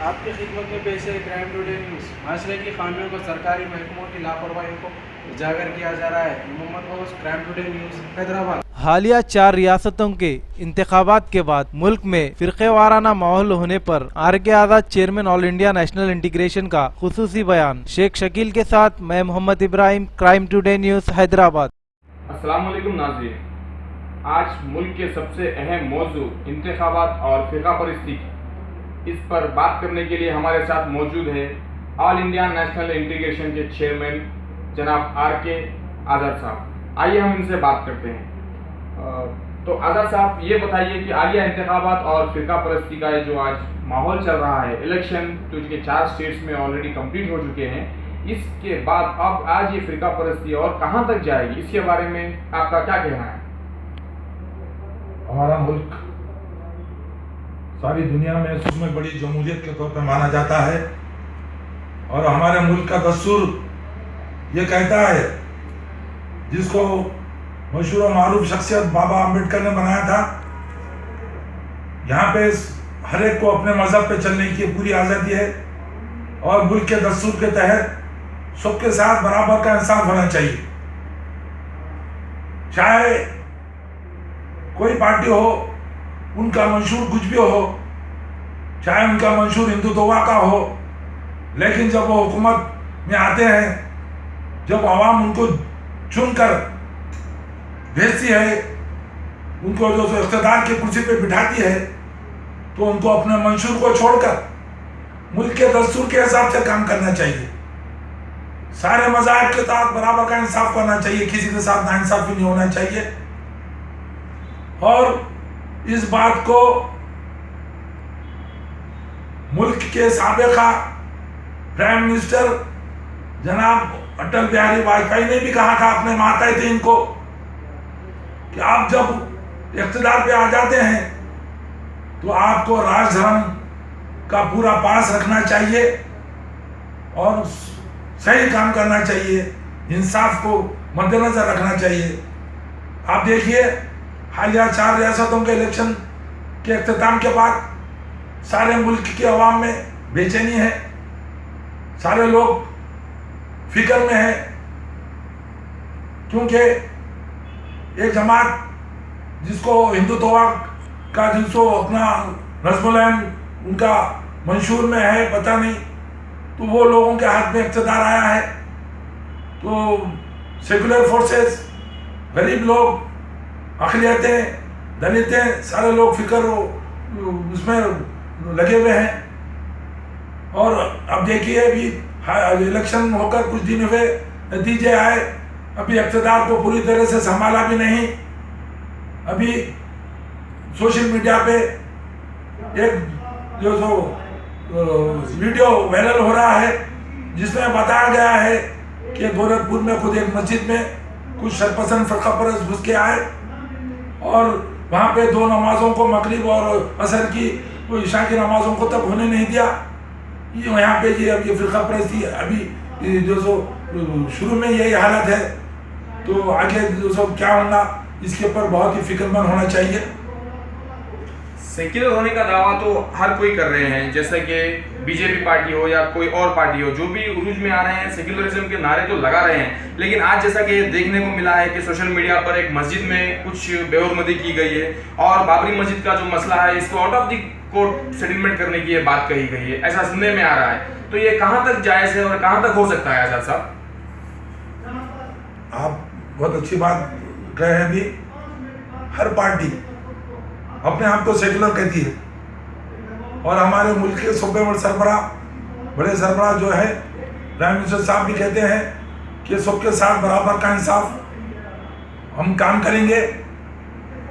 आपकी खिदमत में पेश है क्राइम टुडे न्यूज़। माशरे की खामियों को सरकारी महकमों की लापरवाही को उजागर किया जा रहा है। Mohammad Ghaus, Crime today news, Hyderabad. हालिया 4 रियासतों के इंतखाबात के बाद मुल्क में फिरके वाराना माहौल होने पर RK. Azad, chairman all India national integration का खुसूसी बयान। शेख शकील के साथ मैं Mohammed Ibrahim, crime today news, Hyderabad. अस्सलाम वालेकुम नाज़रीन, आज मुल्क के सबसे अहम मौजू इंतखाबात और फिरका परिस्थिति, इस पर बात करने के लिए हमारे साथ मौजूद है ऑल इंडिया नेशनल इंटीग्रेशन के चेयरमैन जनाब आर.के. आज़ाद साहब। आइए हम इनसे बात करते हैं। तो आज़ाद साहब, ये बताइए कि हालिया इंतखाबात और फिरका परस्ती का जो आज माहौल चल रहा है, इलेक्शन तो के 4 स्टेट्स में ऑलरेडी कंप्लीट हो चुके हैं, इसके बाद अब आज ये फिरका परस्ती और कहां तक जाएगी, इसके बारे में आपका क्या कहना है? हमारा मुल्क सारी दुनिया में उसमें बड़ी जमहूरियत के तौर पर माना जाता है और हमारे मुल्क का दस्तूर ये कहता है, जिसको मशहूर और मारूफ शख्सियत बाबा अम्बेडकर ने बनाया था, यहाँ पे हर एक को अपने मजहब पे चलने की पूरी आज़ादी है और मुल्क के दस्तूर के तहत सबके साथ बराबर का इंसाफ होना चाहिए। चाहे कोई पार्टी हो, उनका मंशूर कुछ भी हो, चाहे उनका मंशूर हिंदुत्व का हो, लेकिन जब वो हुकूमत में आते हैं, जब आवाम उनको चुनकर भेजती है, उनको जो इख्तिदार की कुर्सी पे बिठाती है, तो उनको अपने मंशूर को छोड़कर मुल्क के दस्तूर के हिसाब से काम करना चाहिए। सारे मज़ाहिब के साथ बराबर का इंसाफ करना चाहिए, किसी के साथ नाइंसाफी नहीं होना चाहिए। और इस बात को मुल्क के साबिका प्राइम मिनिस्टर जनाब अटल बिहारी वाजपेयी ने भी कहा था अपने मातहतीन को कि आप जब इख्तिदार पे आ जाते हैं तो आपको राजधर्म का पूरा पास रखना चाहिए और सही काम करना चाहिए, इंसाफ को मद्देनजर रखना चाहिए। आप देखिए, हालिया 4 रियासतों के इलेक्शन के अख्तिताम के बाद सारे मुल्क की आवाम में बेचैनी है, सारे लोग फिक्र में है, क्योंकि एक जमात जिसको हिंदुत्व का जिसको अपना नज़्म-उल-ऐन उनका मंशूर में है, पता नहीं, तो वो लोगों के हाथ में इक़्तिदार आया है, तो सेकुलर फोर्सेस, गरीब लोग, अक़लियतें, दलितें, सारे लोग फिक्र उसमें लगे हुए हैं। और अब देखिए, अभी इलेक्शन होकर कुछ दिन हुए, नतीजे आए, अभी इक़्तिदार को पूरी तरह से संभाला भी नहीं। अभी सोशल मीडिया पे एक जो वीडियो वायरल हो रहा है, जिसमें बताया गया है कि गोरखपुर में खुद एक मस्जिद में कुछ शरपसंद फ़िरका परस्त घुस के आए और वहाँ पे 2 नमाज़ों को, मगरिब और असर की, वो इशा की नमाज़ों को तक होने नहीं दिया। ये यहाँ पे अब ये फ़िरका परस्ती अभी जो शुरू में यही हालत है, तो आगे जो क्या होगा इसके ऊपर बहुत ही फिक्रमंद होना चाहिए। सेक्युलर होने का दावा तो हर कोई कर रहे हैं, जैसे कि बीजेपी पार्टी हो या कोई और पार्टी हो, जो भी उरूज में आ रहे हैं, सेक्युलरिज्म के नारे तो लगा रहे हैं। लेकिन आज जैसा कि देखने को मिला है कि सोशल मीडिया पर एक मस्जिद में कुछ बेहुरमती की गई है और बाबरी मस्जिद का जो मसला है, इसको out of the court settlement करने की बात कही गई है, ऐसा सुनने में आ रहा है। तो ये कहाँ तक जायज़ है और कहाँ तक हो सकता है? आज़ाद साहब, आप बहुत अच्छी बात कह रहे हैं। अभी हर पार्टी अपने आप को सेकुलर कहती है और हमारे मुल्क के सूबे बड़े सरबराह जो है, प्राइम मिनिस्टर साहब भी कहते हैं कि सबके साथ बराबर का इंसाफ हम काम करेंगे।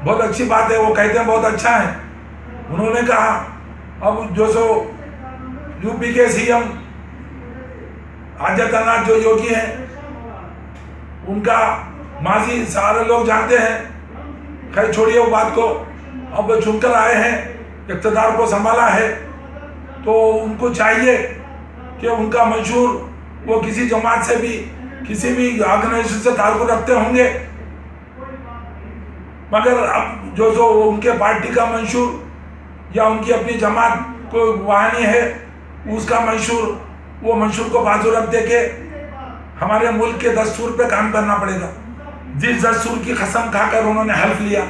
बहुत अच्छी बात है, वो कहते हैं, बहुत अच्छा है। उन्होंने कहा, अब जो यूपी के सीएम आदित्यनाथ जो योगी हैं, उनका माजी सारे लोग जानते हैं, खैर छोड़िए वो बात को। अब वो चुनकर आए हैं, इक़्तिदार को संभाला है, तो उनको चाहिए कि उनका मंशूर वो किसी जमात से भी, किसी भी ऑर्गेनाइजेशन से ताल्लुक़ रखते होंगे, मगर अब जो उनके पार्टी का मंशूर या उनकी अपनी जमात को वाहनी है, उसका मंशूर, वो मंशूर को बाजू रख दे के हमारे मुल्क के दस्तूर पे काम करना पड़ेगा। जिस दस्तूर की कसम खाकर उन्होंने हल्फ लिया,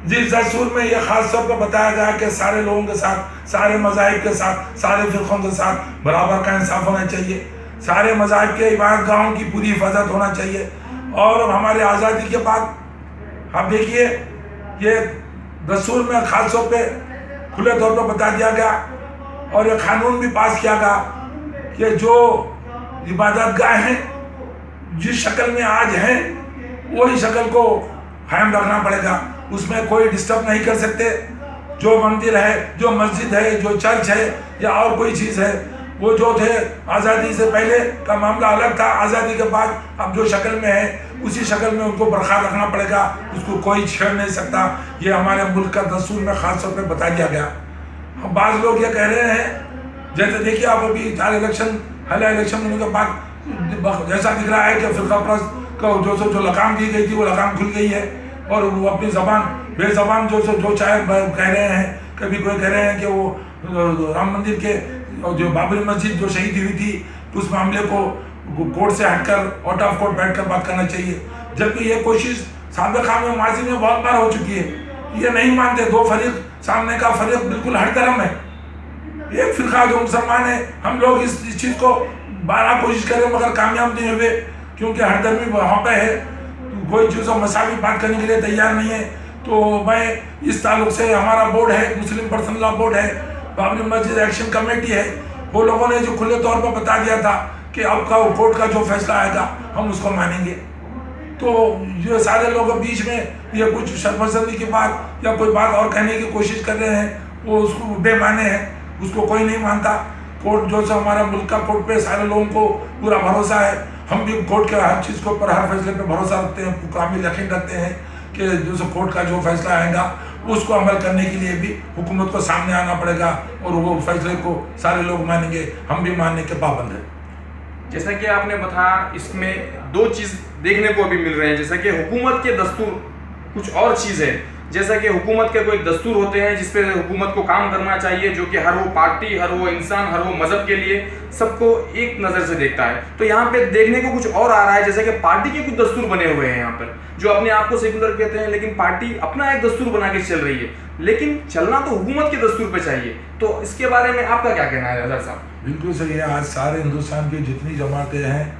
जिस दस्तूर में यह खास तौर पर बताया गया कि सारे लोगों के साथ, सारे मज़ाहिब के साथ, सारे फ़िरक़ों के साथ बराबर का इंसाफ होना चाहिए, सारे मज़ाहिब के इबादतगाहों की पूरी हिफाजत होना चाहिए। और हमारे आज़ादी के बाद आप देखिए ये दस्तूर में खास तौर पे खुले तौर पर बता दिया गया और ये कानून भी पास किया गया कि जो इबादतगाह हैं जिस शक्ल में आज हैं वही शक्ल को कायम रखना पड़ेगा, उसमें कोई डिस्टर्ब नहीं कर सकते। जो मंदिर है, जो मस्जिद है, जो चर्च है या और कोई चीज़ है, वो जो थे आज़ादी से पहले का मामला अलग था, आज़ादी के बाद अब जो शक्ल में है उसी शक्ल में उनको बरकरार रखना पड़ेगा, उसको कोई छेड़ नहीं सकता। ये हमारे मुल्क का दस्तूर में खास तौर पे बता दिया गया। अब बाज़ लोग ये कह रहे हैं, जैसे देखिए आप अभी चार इलेक्शन हाल इलेक्शन होने के बाद जैसा दिख रहा है कि फ़िरक़ा परस्त को जो लगाम दी गई थी वो लगाम खुल गई है और वो अपनी ज़बान बेज़बान जो चाहे कह रहे हैं। कभी कोई कह रहे हैं कि वो राम मंदिर के जो बाबरी मस्जिद जो शहीद हुई थी उस मामले को कोर्ट से हटकर आउट ऑफ कोर्ट बैठकर बात करना चाहिए, जबकि ये कोशिश साबिक़ा में माजी में बहुत बार हो चुकी है। ये नहीं मानते, दो फरीक सामने का फरीक बिल्कुल हर तरफ है। एक फ़िरक़ा जो मुसलमान है, हम लोग इस चीज़ को बारह कोशिश करें मगर कामयाब नहीं हुए, क्योंकि हर धर्मी वहाँ पे है, कोई चीज़ मसावी बात करने के लिए तैयार नहीं है। तो मैं इस ताल्लुक से हमारा बोर्ड है, मुस्लिम पर्सनल लॉ बोर्ड है, बाबरी मस्जिद एक्शन कमेटी है, वो लोगों ने जो खुले तौर पर बता दिया था कि अब का कोर्ट का जो फैसला आएगा हम उसको मानेंगे। तो ये सारे लोग बीच में ये कुछ शर्मसंदी की बात या कोई बात और कहने की कोशिश कर रहे हैं, वो उसको बेमाने हैं, उसको कोई नहीं मानता। कोर्ट जो से हमारा मुल्क का कोर्ट पे सारे लोगों को पूरा भरोसा है, हम भी कोर्ट के हर चीज़ के ऊपर हर फैसले पे भरोसा रखते हैं, कामिल यकीन रखते हैं कि जो से कोर्ट का जो फैसला आएगा उसको अमल करने के लिए भी हुकूमत को सामने आना पड़ेगा और वो फैसले को सारे लोग मानेंगे, हम भी मानने के पाबंद हैं। जैसा कि आपने बताया, इसमें दो चीज़ देखने को भी मिल रहे हैं। जैसा कि हुकूमत के दस्तूर कुछ और चीज़ है, जैसा कि हुकूमत के कोई दस्तूर होते हैं जिस पे हुकूमत को काम करना चाहिए, जो कि हर वो पार्टी, हर वो इंसान, हर वो मज़हब के लिए सबको एक नज़र से देखता है। तो यहाँ पे देखने को कुछ और आ रहा है, जैसे कि पार्टी के कुछ दस्तूर बने हुए हैं यहाँ पर, जो अपने आप को सेकुलर कहते हैं, लेकिन पार्टी अपना एक दस्तूर बना के चल रही है, लेकिन चलना तो हुकूमत के दस्तूर पे चाहिए। तो इसके बारे में आपका क्या कहना है अजहर साहब? बिल्कुल सही है। आज सारे हिंदुस्तान की जितनी जमातें हैं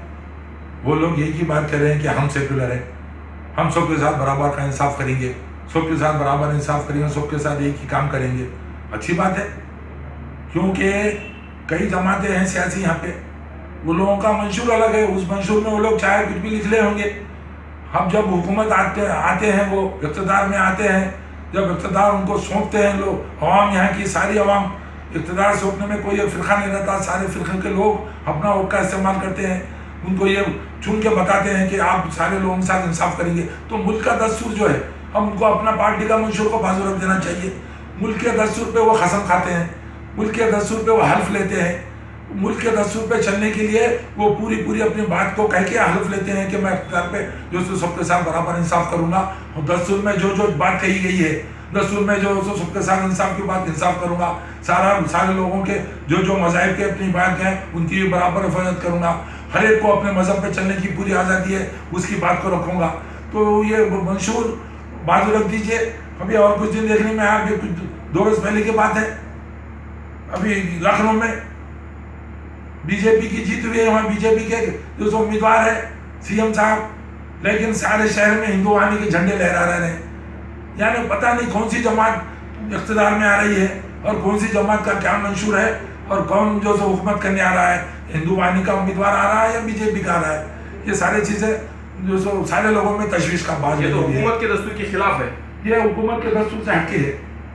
वो लोग यही की बात कर रहे हैं कि हम सेकुलर हैं, हम सबके साथ बराबर का इंसाफ करेंगे, सबके साथ बराबर इंसाफ करेंगे, सबके साथ एक ही काम करेंगे। अच्छी बात है, क्योंकि कई जमातें हैं सियासी यहाँ पे, वो लोगों का मंशूर अलग है, उस मंशूर में वो लोग चाहे कुछ भी लिख ले होंगे। हम जब हुकूमत आते हैं, वो इक़्तिदार में आते हैं, जब इक़्तिदार उनको सौंपते हैं लोग, अवाम यहाँ की सारी अवाम, इक़्तिदार सौंपने में कोई एक फ़िरक़ा नहीं रहता, सारे फ़िरक़े के लोग अपना वोट का इस्तेमाल करते हैं, उनको ये चुन के बताते हैं कि आप सारे लोगों के साथ इंसाफ करेंगे। तो मुल्क का दस्तूर जो है, हम उनको अपना पार्टी का मंशूर को बाजू रख देना चाहिए। मुल्क के दस्तूर पे वो कसम खाते हैं, मुल्क के दस्तूर पे वो हल्फ लेते हैं, मुल्क के दस्तूर पे चलने के लिए वो पूरी अपनी बात को कह के हल्फ लेते हैं कि मैं इख्तियार पे जो सबके साथ बराबर इंसाफ करूँगा, और दस्तूर में जो बात कही गई है, दस्तूर में जो सबके साथ इंसाफ की बात इंसाफ करूँगा, सारे लोगों के जो मज़ाहिब के अपनी बात हैं उनकी भी बराबर हिफाजत करूँगा, हर एक को अपने मज़हब पे चलने की पूरी आज़ादी है, उसकी बात को रखूँगा। तो ये मंशूर बाजू रख दीजिए। अभी और कुछ दिन देखने में आया, कुछ 2 रोज़ पहले की बात है, अभी लखनऊ में बीजेपी की जीत हुई है, वहाँ बीजेपी के जो उम्मीदवार है सीएम साहब, लेकिन सारे शहर में हिंदुवानी के झंडे लहरा रहे हैं। यानी पता नहीं कौन सी जमात इक़्तिदार में आ रही है और कौन सी जमात का क्या मंशूर है और कौन जो हुकूमत करने आ रहा है, हिंदुवानी का उम्मीदवार आ रहा है या बीजेपी का आ रहा है। ये सारी चीज़ें जो सारे लोगों में तशवीश का बात है, तो हुकूमत के दस्तूर के खिलाफ है, ये हुकूमत के दस्तूर से हटके है।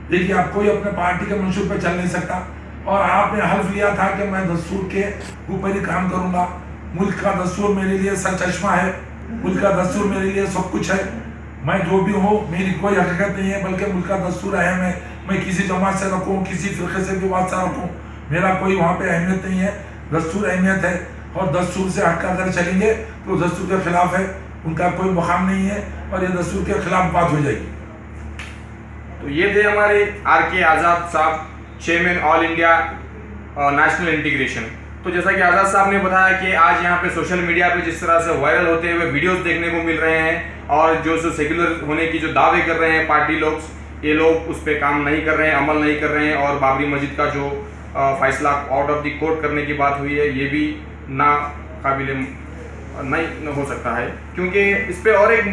देखिए, आप कोई अपने पार्टी के मंशूर पे चल नहीं सकता, और आपने हल्फ लिया था कि मैं दस्तूर के ऊपर ही काम करूंगा। मुल्क का दस्तूर मेरे लिए सर चश्मा है, मुल्क का दस्तूर मेरे लिए सब कुछ है। मैं जो भी हूँ, मेरी कोई हकीकत नहीं है, बल्कि मुल्क का दस्तूर अहम है। मैं किसी जमात से रखूँ, किसी फ़िरक़े से भी वास्ता रखूँ, मेरा कोई वहाँ पे अहमियत नहीं है। दस्तूर अहमियत है, और दस्तूर से हटकर अगर चलेंगे तो दस्तूर के खिलाफ है, उनका कोई मुकाम नहीं है, और ये दस्तूर के खिलाफ बात हो जाएगी। तो ये थे हमारे RK आज़ाद साहब, chairman all India national integration. तो जैसा कि आज़ाद साहब ने बताया कि आज यहाँ पे सोशल मीडिया पे जिस तरह से वायरल होते हुए वीडियोस देखने को मिल रहे हैं और जो सेक्युलर होने की जो दावे कर रहे हैं पार्टी लोग, ये लोग उस पर काम नहीं कर रहे हैं, अमल नहीं कर रहे हैं। और बाबरी मस्जिद का जो फैसला आउट ऑफ द कोर्ट करने की बात हुई है, ये भी ना काबिल नहीं हो सकता है। क्योंकि इस पे और एक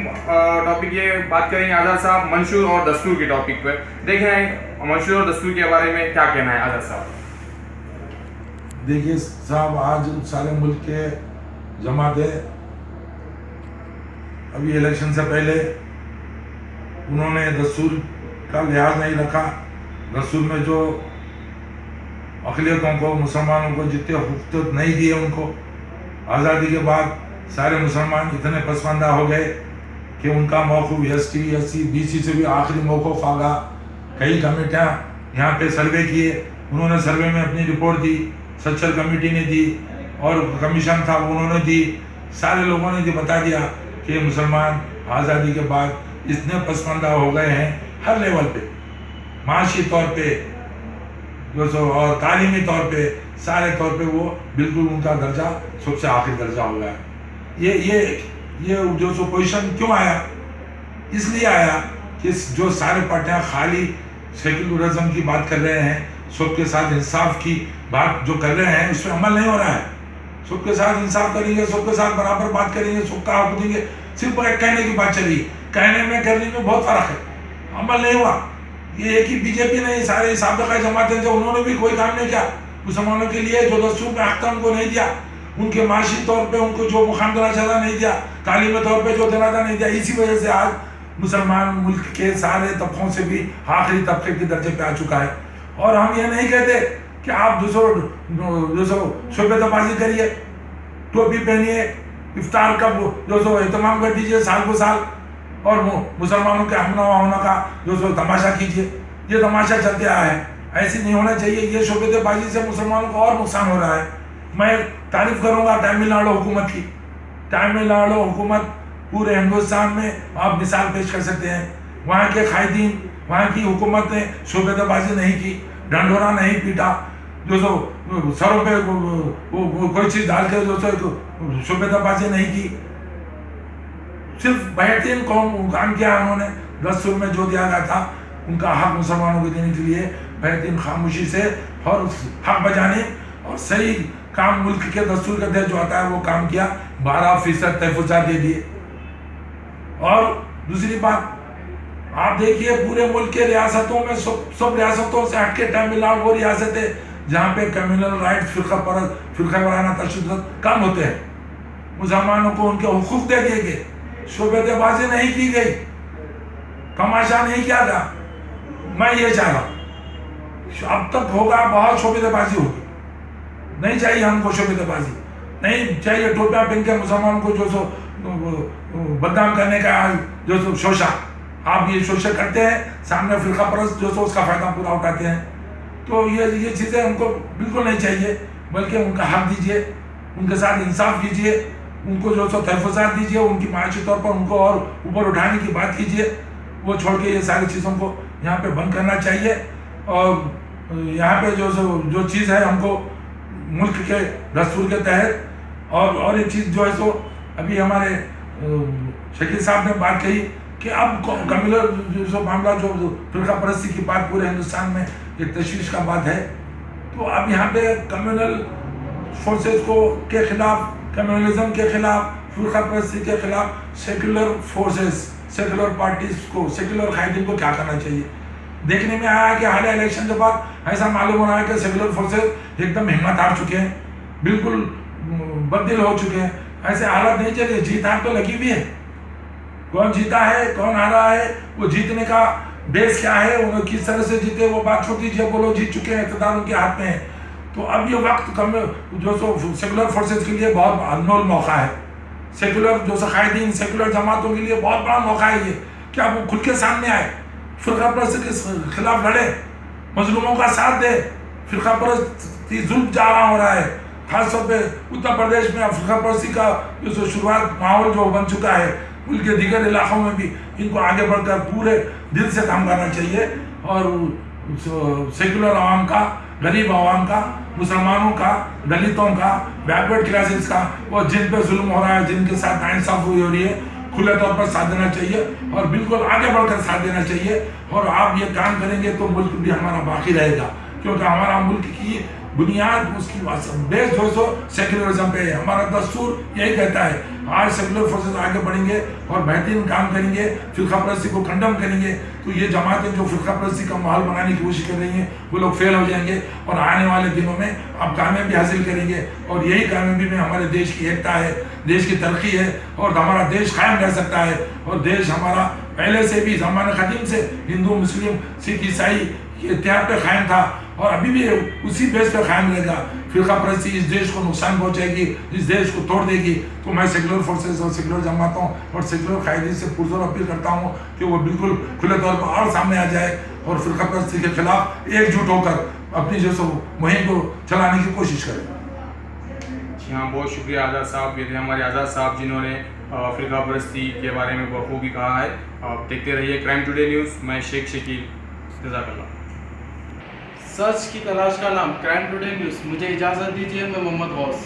टॉपिक ये बात करेंगे आज़ाद साहब, मंशूर और दस्तूर के टॉपिक पर। देखें मंशूर और दस्तूर के बारे में क्या कहना है आज़ाद साहब? देखिए साहब, आज सारे मुल्क के जमातें अभी इलेक्शन से पहले उन्होंने दस्तूर का लिहाज नहीं रखा। दस्तूर में जो अक़लियतों को, मुसलमानों को जितने हुकूक नहीं दिए उनको, आज़ादी के बाद सारे मुसलमान इतने पसमानदा हो गए कि उनका मौक़िफ़ ST SC BC से भी आखिरी मौक़िफ़ आ गया। कई कमेटियाँ यहाँ पे सर्वे किए, उन्होंने सर्वे में अपनी रिपोर्ट दी, सच्चर कमेटी ने दी और कमीशन था उन्होंने दी। सारे लोगों ने बता दिया कि मुसलमान आज़ादी के बाद इतने पसमानदा हो गए हैं हर लेवल पे, माशी तौर पे और तालीमी तौर पे, सारे तौर पे वो बिल्कुल उनका दर्जा सबसे आखिरी दर्जा हो गया। ये जो पोजीशन क्यों आया? इसलिए आया कि जो सारे पार्टियां खाली सेक्युलरिज्म की बात कर रहे हैं, सबके साथ इंसाफ की बात जो कर रहे हैं, उस पर अमल नहीं हो रहा है। सबके साथ इंसाफ करेंगे, सबके साथ बराबर बात करेंगे, सबका हक देंगे, सिर्फ एक कहने की बात चली, कहने में करने में बहुत फर्क है, अमल नहीं हुआ। ये एक ही बीजेपी नहीं, सारे साबिक़ा जमातें जो उन्होंने भी कोई काम नहीं किया मुसलमानों के लिए। जो दस्तूर में हक था उनको नहीं दिया, उनके माशी तौर पे उनको जो मुकाम देना चाहता नहीं दिया, तालीमी तौर पे जो देना था नहीं दिया। इसी वजह से आज मुसलमान मुल्क के सारे तबकों से भी आखिरी तबके के दर्जे पे आ चुका है। और हम ये नहीं कहते कि आप दूसरों शोबेदाबाजी करिए, टोपी पहनिए, इफ्तार का एहतमाम कर दीजिए साल को साल, और मुसलमानों के हमला होना का जो तमाशा कीजिए। ये तमाशा चलते आया है, ऐसे नहीं होना चाहिए। ये शोबेदाबाजी से मुसलमानों को और नुकसान हो रहा है। मैं तारीफ करूँगा तमिलनाडु हुकूमत की। तमिलनाडु हुकूमत पूरे हिंदुस्तान में आप मिसाल पेश कर सकते हैं। वहाँ के कायदीन, वहाँ की हुकूमत ने शोबेदाबाजी नहीं की, ढंढोरा नहीं पीटा, सरों पे कोई चीज़ डाल के शोबेदाबाजी नहीं की। सिर्फ बेहतरीन काम किया उन्होंने। दस्तूर में जो दिया गया था उनका हक मुसलमानों को देने के लिए बेहतरीन खामोशी से और हक बजाने और सही काम मुल्क के दस्तूर के तहत जो आता है वो काम किया। 12% तहफ़्फ़ुज़ात दे दिए। और दूसरी बात, आप देखिए पूरे मुल्क के रियासतों में सब रियासतों से हटके तमिलनाडु वो रियासत है जहाँ पे कम्युनल राइट, फ़िरक़ा वाराना तशद्दुद कम होते हैं। मुसलमानों को उनके हुकूक दे दिए गए, शोबेदाबाजी नहीं की गई, तमाशा नहीं किया गया। मैं ये चाह रहा हूँ, अब तक होगा बहुत शोबेदाबाजी होगी, नहीं चाहिए हमको शोबेदाबाजी, नहीं चाहिए टोपियाँ पहन के मुसलमानों को जो बदनाम करने का जो शोषा, आप ये शोषा करते हैं, सामने फ़िरक़ा परस्त जो उसका फ़ायदा पूरा उठाते हैं। तो ये चीज़ें हमको बिल्कुल नहीं चाहिए, बल्कि उनका हक दीजिए, उनके साथ इंसाफ कीजिए, उनको जो तहफ़्फ़ुज़ात दीजिए, उनकी माशी तौर पर उनको और ऊपर उठाने की बात कीजिए। वो छोड़ के ये सारी चीज़ों को यहाँ पे बंद करना चाहिए। और यहाँ पे जो चीज़ है हमको मुल्क के दस्तूर के तहत और एक चीज़ जो है सो अभी हमारे शकील साहब ने बात कही कि अब कम्युनल जो मामला जो फ़िरक़ा परस्ती की बात पूरे हिंदुस्तान में एक तशवीश का बात है। तो अब यहाँ पे कम्युनल फोर्सेस को के खिलाफ, कम्युनलिज्म के खिलाफ, फ़िरक़ा परस्ती के खिलाफ सेकुलर फोर्सेस, सेकुलर पार्टीज को, सेकुलर कायदीन को क्या करना चाहिए। देखने में आया कि हालिया इलेक्शन के बाद ऐसा मालूम हो रहा है कि सेकुलर फोर्सेस एकदम हिम्मत हार चुके हैं, बिल्कुल बददिल हो चुके हैं। ऐसे हालत नहीं चलिए, जीत हार तो लगी हुई है। कौन जीता है, कौन हारा है, वो जीतने का बेस क्या है, उन्हें किस तरह से जीते वो बात छोड़ दीजिए, वो लोग जीत चुके हैं, इक़्तिदार उनके हाथ में है। तो अब ये वक्त जो सेकुलर फोर्सेस के लिए बहुत अनमोल मौका है। सेकुलर जो कायदीन, सेकुलर जमातों के लिए बहुत बड़ा मौका है ये कि अब वो खुल के सामने आए, फ़िरक़ा परस्ती के खिलाफ लड़े, मजलूमों का साथ दे। फ़िरक़ा परस्ती जुल्म जारा हो रहा है, खासतौर पे उत्तर प्रदेश में फ़िरक़ा परस्ती का जो शुरुआत माहौल जो बन चुका है, मुल्क के दीगर इलाक़ों में भी इनको आगे बढ़कर पूरे दिल से काम करना चाहिए और सेकुलर आवाम का गरीब आवाम का, मुसलमानों का, दलितों का, बैकवर्ड क्लासेस का, और जिन पे जुल्म हो रहा है, जिनके साथ नाइंसाफी हो रही है, खुले तौर पर साथ देना चाहिए और बिल्कुल आगे बढ़कर साथ देना चाहिए। और आप ये काम करेंगे तो मुल्क भी हमारा बाकी रहेगा, क्योंकि हमारा मुल्क की बुनियाद, उसकी बेस जो सेक्युलरिज्म पे है। हमारा दस्तूर यही कहता है। आज सेक्युलर फोर्सेस आगे बढ़ेंगे और बेहतरीन काम करेंगे, फिरका परस्ती को कंडम करेंगे, तो ये जमातें जो फिरका परस्ती का माहौल बनाने की कोशिश कर रही हैं, वो लोग फेल हो जाएंगे और आने वाले दिनों में आप कामयाबी हासिल करेंगे। और यही कामयाबी में हमारे देश की एकता है, देश की तरक्की है और हमारा देश कायम रह सकता है। और देश हमारा पहले से भी ज़माने क़दीम से हिंदू, मुस्लिम, सिख, ईसाई इत्तेहाद पे कायम था और अभी भी उसी बेस पे कायम रहेगा। फिरका परस्ती इस देश को नुकसान पहुंचाएगी, इस देश को तोड़ देगी। तो मैं सेक्युलर फोर्सेस और सेक्युलर जमातों और सेक्युलर कायदे से पुरजोर अपील करता हूं कि वो बिल्कुल खुले तौर पर और सामने आ जाए और फिरका परस्ती के खिलाफ एकजुट होकर अपनी जो सो मुहिम को चलाने की कोशिश करें। जी हाँ, बहुत शुक्रिया आज़ाद साहब। ये थे हमारे आज़ाद साहब जिन्होंने फिरका परस्ती के बारे में बखूबी कहा है। आप देखते रहिए क्राइम टुडे न्यूज़। मैं शेख शकील, जज़ाकल्लाह। सच की तलाश का नाम क्राइम टुडे न्यूज़। मुझे इजाज़त दीजिए, मैं मोहम्मद गौस।